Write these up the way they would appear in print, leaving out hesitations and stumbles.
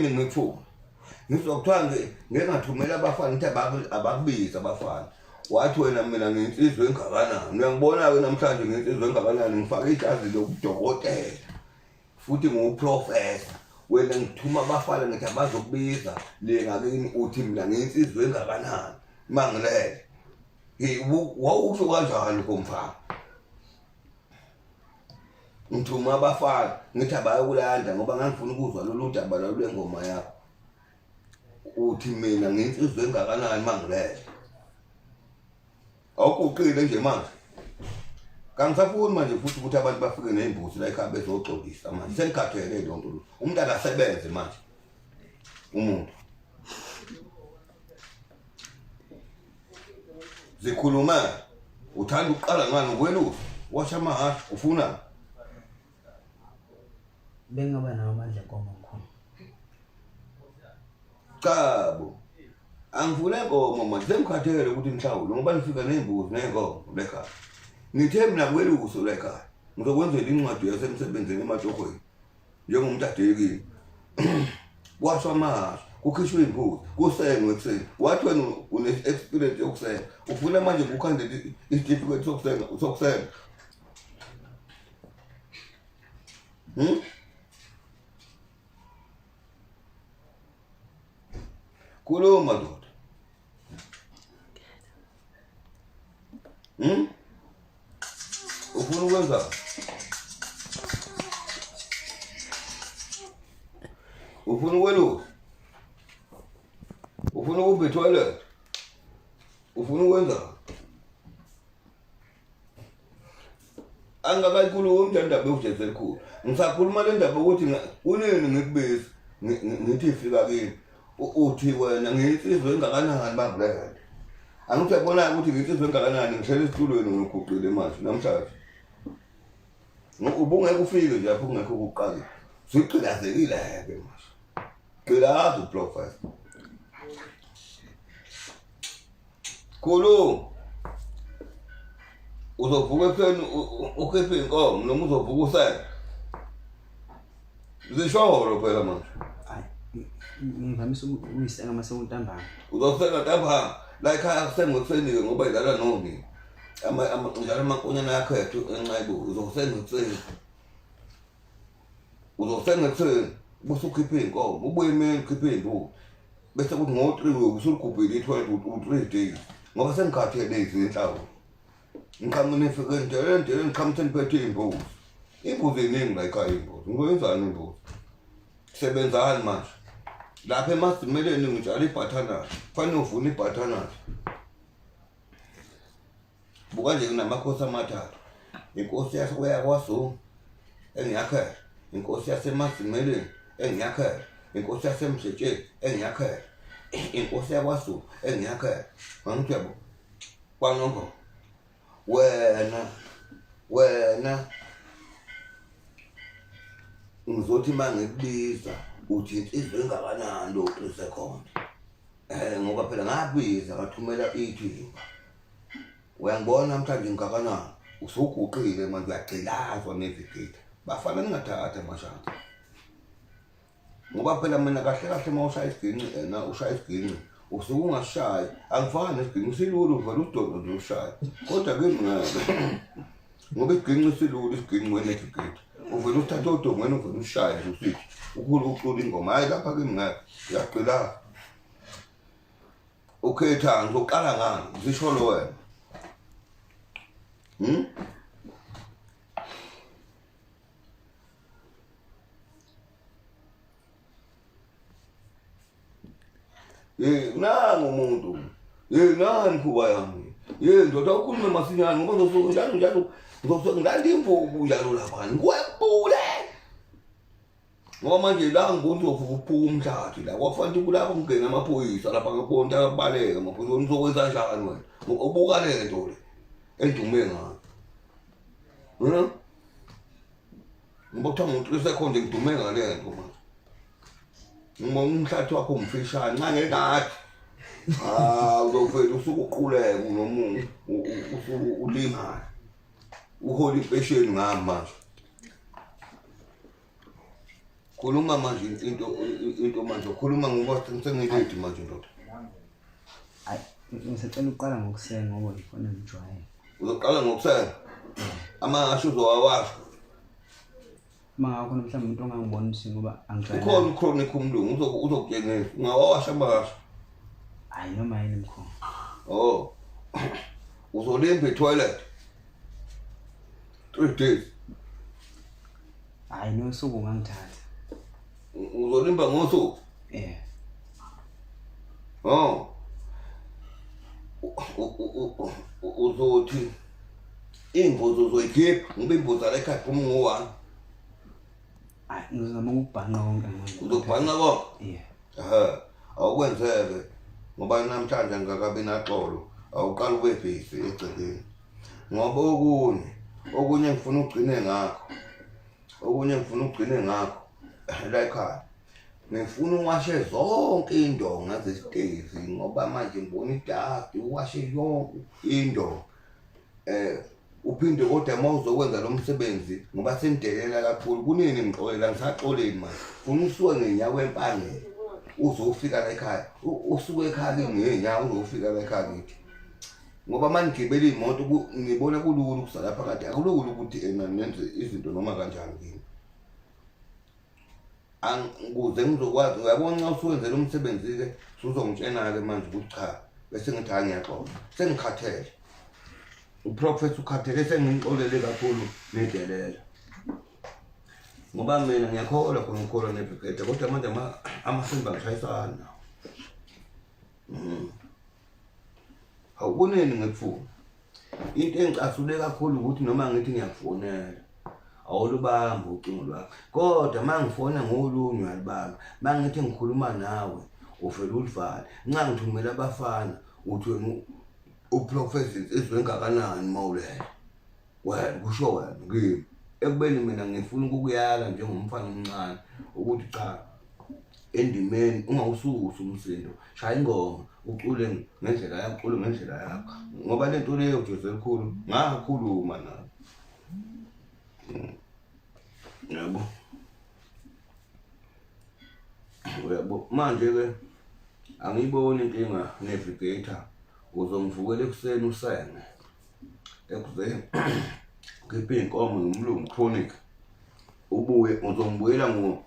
ngithuka ngizokuthiwa ngingathumela abafana ukuthi abakubiza abafana wathi wena mina nginsizwe engakanani uyangibona-ke namhlanje nginsizwe engakanani ngifake ijazi lokudokotela futhi ngiwuprofesa wena ngithuma abafana ngithi abazokubiza le ngakini uthi mina nginsizwe engakanani mangilele wawusho kanjani komfana ngithuma abafana ngithi abayokulanda ngoba ngangifuna ukuzwa lolu daba lwengoma yakho uthi mina nginsizwe engakanani mangilele awukuqile nje manje kangisafuni manje futhi ukuthi abantu bafike nezimbuzi la ekhaya bezoxolisa manje sengikhathele lonto umuntu akasebenze manje umuntu zikhuluma uthanda ukuqala ngani ukwelusa washa amahasha ufuna bengaba nawo amandla nkomo mkhulu Cabo angifune nkomo manje sengikhathele ukuthi mhlawumbe ngoba nifika nezimbuzi nenkomo lekhaya ngithe mina kweluso lekhaya ngizokwenzela incwadi yasemsebenzini ematohweni njengomuntu adekile washwa amahasha kukhishwe imbuzi kusengwe ekuseni wathi wena une-experience yokusenga ufuna manje kukhande isitifiketi sokusenga kulowo madoda ufuna ukwenza ufuna ukwelusa ufuna ukubha itoilet ufuna ukwenza angakayikhulumi umndaba ewujeze elikhulu ngisakhuluma le ndaba ukuthi kunini ngikubiza ngithi ifika kini uthi wena nginsizwe engakanani bangilele angithi uyabona ukuthi nginsizwe engakanani ngihlele esitulweni ngiguqile manje namhlanje ubungeke ufike nje lapho ungekho ukuqala sigqilazekile-ke manje gqilaza uprofesa khulu uzovuka ekuseni ukhiphe inkomo noma uzovuka usele zisholo phela manje ngivamise ukuyisenga masekuntambama uzosenga ntambama la ekhaya akusenga ekuseni-ke ngoba idlala noni njalo amankonyana yakhethu enxebo uzosenga ekuseni bese ukhiphe iy'nkomo ubuye emini ukhiphe iy'mbuzi bese kuthi ngo-3 usuligubhile i-12 u-3 days ngoba sengikhathele izinhlawulo ngiqhamuke nifike ndelendele ngiqhamuke niphethe iy'mbuzi iy'mbuzi ey'ningi la ekhaya iy'mbuzi ngizoyenzani imbuzi sebenzani manje lapha emazimeleni ngitshala ibhathanathi kufanele uvune ibhathanathi buka nje kunamakhosi amathathu inkosi yakwazulu engiyakhela inkosi yasemazimeleni engiyakhela inkosi yasemhletsheni engiyakhela inkosi yakwazulu engiyakhela mangithi yabo kwanongo wena ngizothi mangikubiza uthi insizwe engakanani lo 3 seconds ngoba phela ngabiza ngathumela ithimba uyangibona namhlanje ngikakanani usuguqile manje uyagcilazwa nevigida bafana ningathatha mashaka ngoba phela mina kahle kahle uma ushaya isiginci ushaya isiginci usuke ungashayi angifani nesiginci silula uvela udodo nje ushaya kodwa kimi ngoba isiginci silula isiginci wenevigida uvela uthathe udongweni uvela ushaye nje usithi ukhulu ingoma hayi lapha kimi ngeke uyagcilaza ukhetha ngizoqala ngani zisho lo wena nangu umuntu nani kuba yami ndoda ukhulume masinyane ngoba njalo ngilanda imvubu njalo lapha ngikwebule ngoba manje la ngibona uzovuka uphuka umhlathi la kwafanele kulapho kungena amaphoyisa lapha ngibona akabaleka amaphoyisa uzokwenza njani wena ubuka le nto le endume ngayo ngoba kuthiwa ngo-3 seconds ngidume ngale nto manje ngibona umhlathi wakho umfishane nxa ngekathi uzovela usuke uquleka noma usuke ulimala uhola impesheni ngami manje khuluma manje into manje khuluma ngoba sengiyithi manje ndoda. Hayi, ngisacela uqala ngokusenga ngoba ngifuna ngijwayele. Uzoqala ngokusenga amasho uzowawasha Mangakho mhlawumbe umuntu ongangibonisi ngoba angijwayele. ukhona chronic umlungu uzokutshengisa ungawawasha amasho. Hayi noma yini mkhulu. Oh uzolimba etoilet 3 days. Hayi nosuku ngangithatha. Uzolimba ngosuku. Oh uzothi imbuzi uzoyikhipha ngoba imbuzi ala ekhaya phuma ngo-1. Hayi ngizama ukubhanqa konke manje. Uzobhanqa konke? Awukwenzeke ngoba namhlanje ngakabi naxolo awuqala ube busy egcekeni ngoba okunye ngifuna ugcine ngakho la ekhaya ngifuna uwashe zonke indonga zesitezi ngoba manje ngibona idadi uwashe yonke indonga uphinde kodwa mawuzokwenza lo msebenzi ngoba sendelela kakhulu kunini ngixolela ngisaxoleni manje ufuna usuke ngenyawo empangeni uzofika la ekhaya usuke ekhaya ngenyawo uzofika la ekhaya ngithi ngoba mangigibela imoto ngibona kulula ukusala phakathi akulula ukuthi nenze izinto noma kanjani kimi angikuze ngizokwazi uyabona nxa usuwenze lo msebenzi ke uzongitshena ke manje ukuthi cha bese ngithi ngiyaxoxa sengikhathele uprofessor ukhathele sengixolele kakhulu nedelela ngoba mina ngiyakholwa khona ukholwa nebhekede kodwa manje amasimba ngishayisana awuboneni ngekufuna into engicasule kakhulu ukuthi noma ngithi ngiyakufonela awulubamba ucingo lwakho kodwa mangifona ngolunye uyalibamba mangithi ngikhuluma nawe ufela ulivale nxa ngithumela abafana uthi uprofessor izwe ngakanani mawulela wena kusho wena kimi ekubeni mina ngifuna ukukuyala njengomfana omncane ukuthi cha endimeni ungawusukusa umsindo shaya ingoma ucule ngendlela yakho ngoba lento leyo Jose elikhulu ngakhuluma nawe yabo manje ke angiyiboni inkinga navigator uzongivukela ekuseni usenge ekuzeni khiphe inkomo nomlungu chronic ubuye uzongibuyela ngo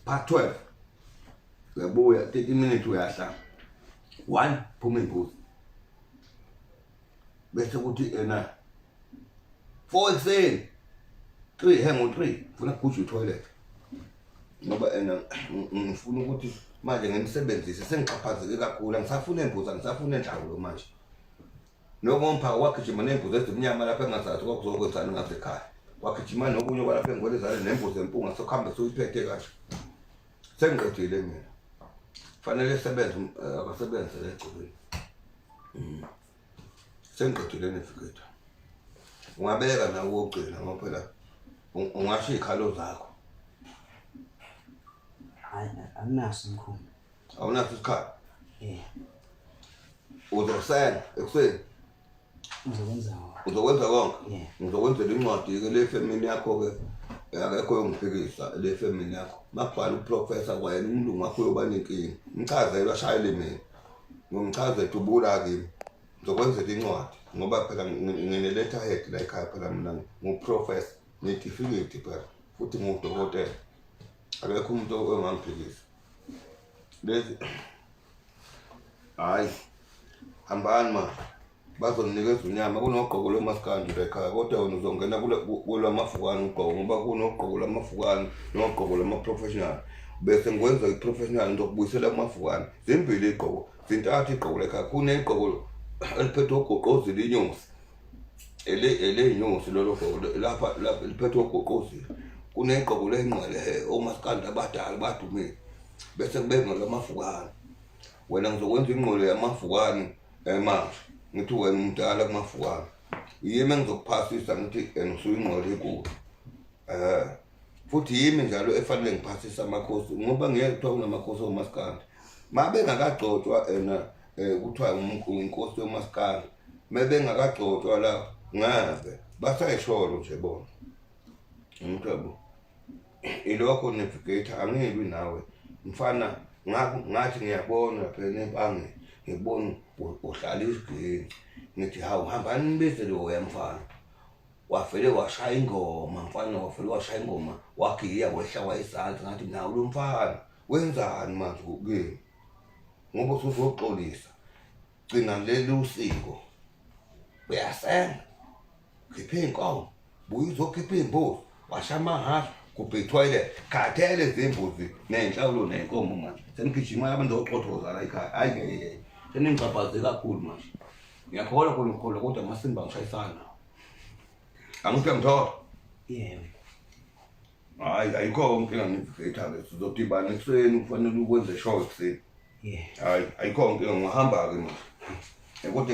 part 12 uyabuya 30 minutes uyahla 1 phuma imbuzi bese kuthi ena 4 ekseni 3 hengo 3 funa kuthi toilet ngoba ena ngifuna ukuthi manje nginisebenzise sengiqhaphazeke kakhulu ngisafuna imbuzi ngisafuna enhlawulo manje nokomphaka wakhijima nembuzi ezimnyama lapha engazathi kwakuzokwenzana ngasekhaya wakhijima nokunye kwalapha engolezana nembuzi empunga sokuhambe soyiphethe kahle sengiqedile mina fanele sebenze akasebenze legcibeni sengiqedile nefiketha ungabeka nawo ugcina ngoba phela ungasho ikhalo zakho hayi anginaso mkhulu awunaso isikhala uzosenga ekuseni uzokwenza konke ngizokwenzela incwadi ke le family yakho ke akekho yongiphikisa le family yakho makubhala uprofessor kwayena umlungu wakho yoba nenkingi ngichazela ashayele mina ngomchaze dubula kimi ngizokwenzela incwadi ngoba phela ngine letterhead la ekhaya phela mina nguprofessor netifiketi phela futhi ngudokotela akekho umuntu ongangiphikisa lezi hayi hambani ma bazoninikeza unyama kunogqoko lomaskandi la ekhaya kodwa wena uzongena kula mafukwana ugqoko ngoba kunogqoko lamafukwana nogqoko lama-professional bese ngikwenza i-professional ngizokubuyisela kumafukwana zimbili igqoko zintathu igqoko la ekhaya kunegqoko eliphethwe ugoqozile inyosi ele inyosi lolo gqoko lapha liphethwe ugoqozile kunegqoko lengqwele omaskandi abadala badumile bese kube ngolamafukwana wena ngizokwenza ingqolo yamafukwana manje ngithi wena umdala kumafukwana yimi engizokuphasisa ngithi ngisuka ingqolo ekude futhi yimi njalo efanele ngiphasisa amakhosi ngoba ngeke kuthiwa kunamakhosi omaskandi mabengakagcotshwa kuthiwa inkosi yomaskandi mebengakagcotshwa la ngabe basayisholo nje bona umthabo ilokho navigator angilwi nawe mfana ngathi ngiyabona phela empangeni ngibona uhlala isigeni ngithi hawu hambani nibizele loya mfana wafele washaya ingoma mfana wafele washaya ingoma wagiya wehla wayizansi ngathi nawu lo mfana wenzani manje kimi ngoba usuzoxolisa gcina leli usiko uyasenga khiphe inkomo buye uzokhipha imbuzi washaya amahashe kubhethwa ile khathele zembuzi nenhlawulo nenkomo manje senigijima abantu oxothoza la ekhaya hayi ngeke seningicaphaze kakhulu manje ngiyakholwa khona kodwa amasimba ngishayisana angithi ngithola yebo hayi ayikho inkinga ngivikhetha-ke sizodibana ekuseni kufanele ukwenze show ekuseni yeah hayi ayikho inkinga ngihamba-ke manje kodwa